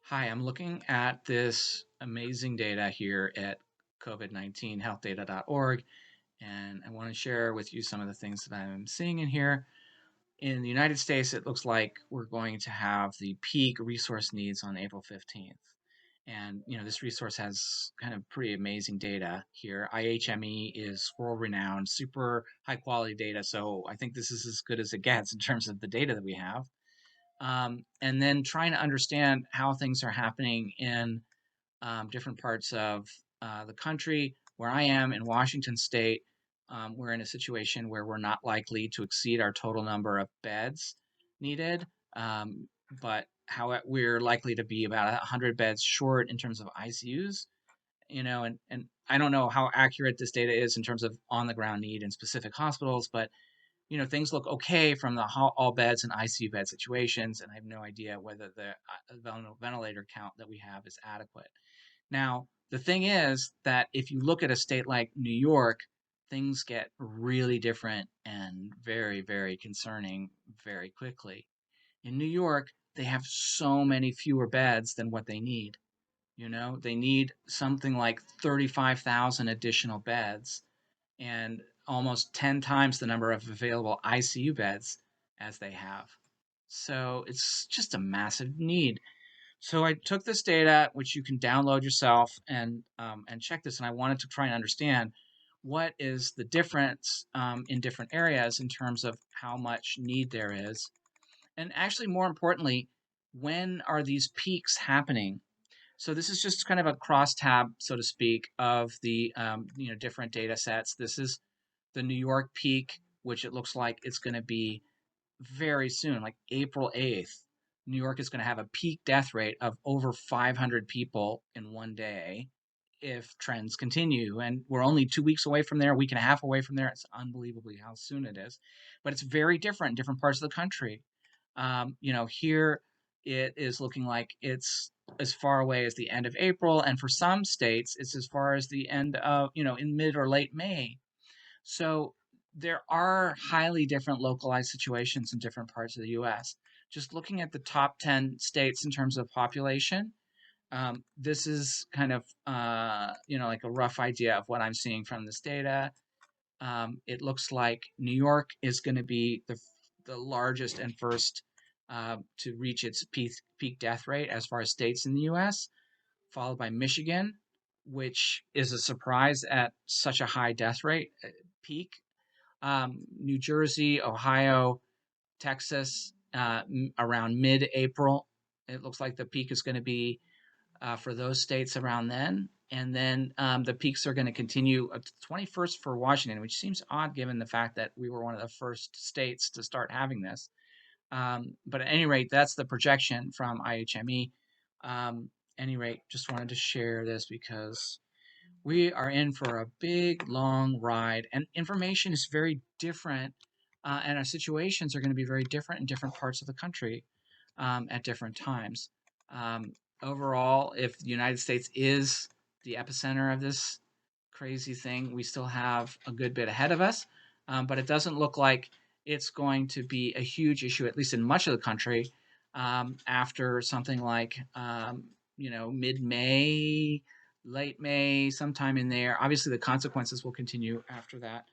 Hi, I'm looking at this amazing data here at Covid-19 healthdata.org, and I want to share with you some of the things that I'm seeing in here. In the United States, it looks like we're going to have the peak resource needs on April 15th. And this resource has kind of pretty amazing data here. IHME is world-renowned, super high-quality data, so I think this is as good as it gets in terms of the data that we have. And then trying to understand how things are happening in different parts of the country. Where I am in Washington State, we're in a situation where we're not likely to exceed our total number of beds needed, but how we're likely to be about 100 beds short in terms of ICUs. And I don't know how accurate this data is in terms of on the ground need in specific hospitals, but things look okay from the all beds and ICU bed situations, and I have no idea whether the ventilator count that we have is adequate. Now, the thing is that if you look at a state like New York, things get really different and very, very concerning very quickly. In New York, they have so many fewer beds than what they need. They need something like 35,000 additional beds and almost 10 times the number of available ICU beds as they have. So it's just a massive need. So I took this data, which you can download yourself and check this, and I wanted to try and understand what is the difference in different areas in terms of how much need there is, and actually more importantly, when are these peaks happening? So this is just kind of a crosstab, so to speak, of the different data sets. This is the New York peak, which it looks like it's going to be very soon, like April 8th. New York is going to have a peak death rate of over 500 people in one day if trends continue. And we're only 2 weeks away from there, a week and a half away from there. It's unbelievably how soon it is. But it's very different in different parts of the country. Here it is looking like it's as far away as the end of April. And for some states, it's as far as the end of, in mid or late May. So there are highly different localized situations in different parts of the US. Just looking at the top 10 states in terms of population, this is kind of, like a rough idea of what I'm seeing from this data. It looks like New York is going to be the largest and first to reach its peak death rate as far as states in the US, followed by Michigan, which is a surprise at such a high death rate peak. New Jersey, Ohio, Texas, around mid-April. It looks like the peak is going to be for those states around then. And then the peaks are going to continue 21st for Washington, which seems odd given the fact that we were one of the first states to start having this. But at any rate, that's the projection from IHME. Any rate, just wanted to share this because we are in for a big, long ride, and information is very different, and our situations are going to be very different in different parts of the country at different times. Um, Overall, if the United States is the epicenter of this crazy thing, we still have a good bit ahead of us, but it doesn't look like it's going to be a huge issue, at least in much of the country, after something like mid-May, late May, sometime in there. Obviously, the consequences will continue after that.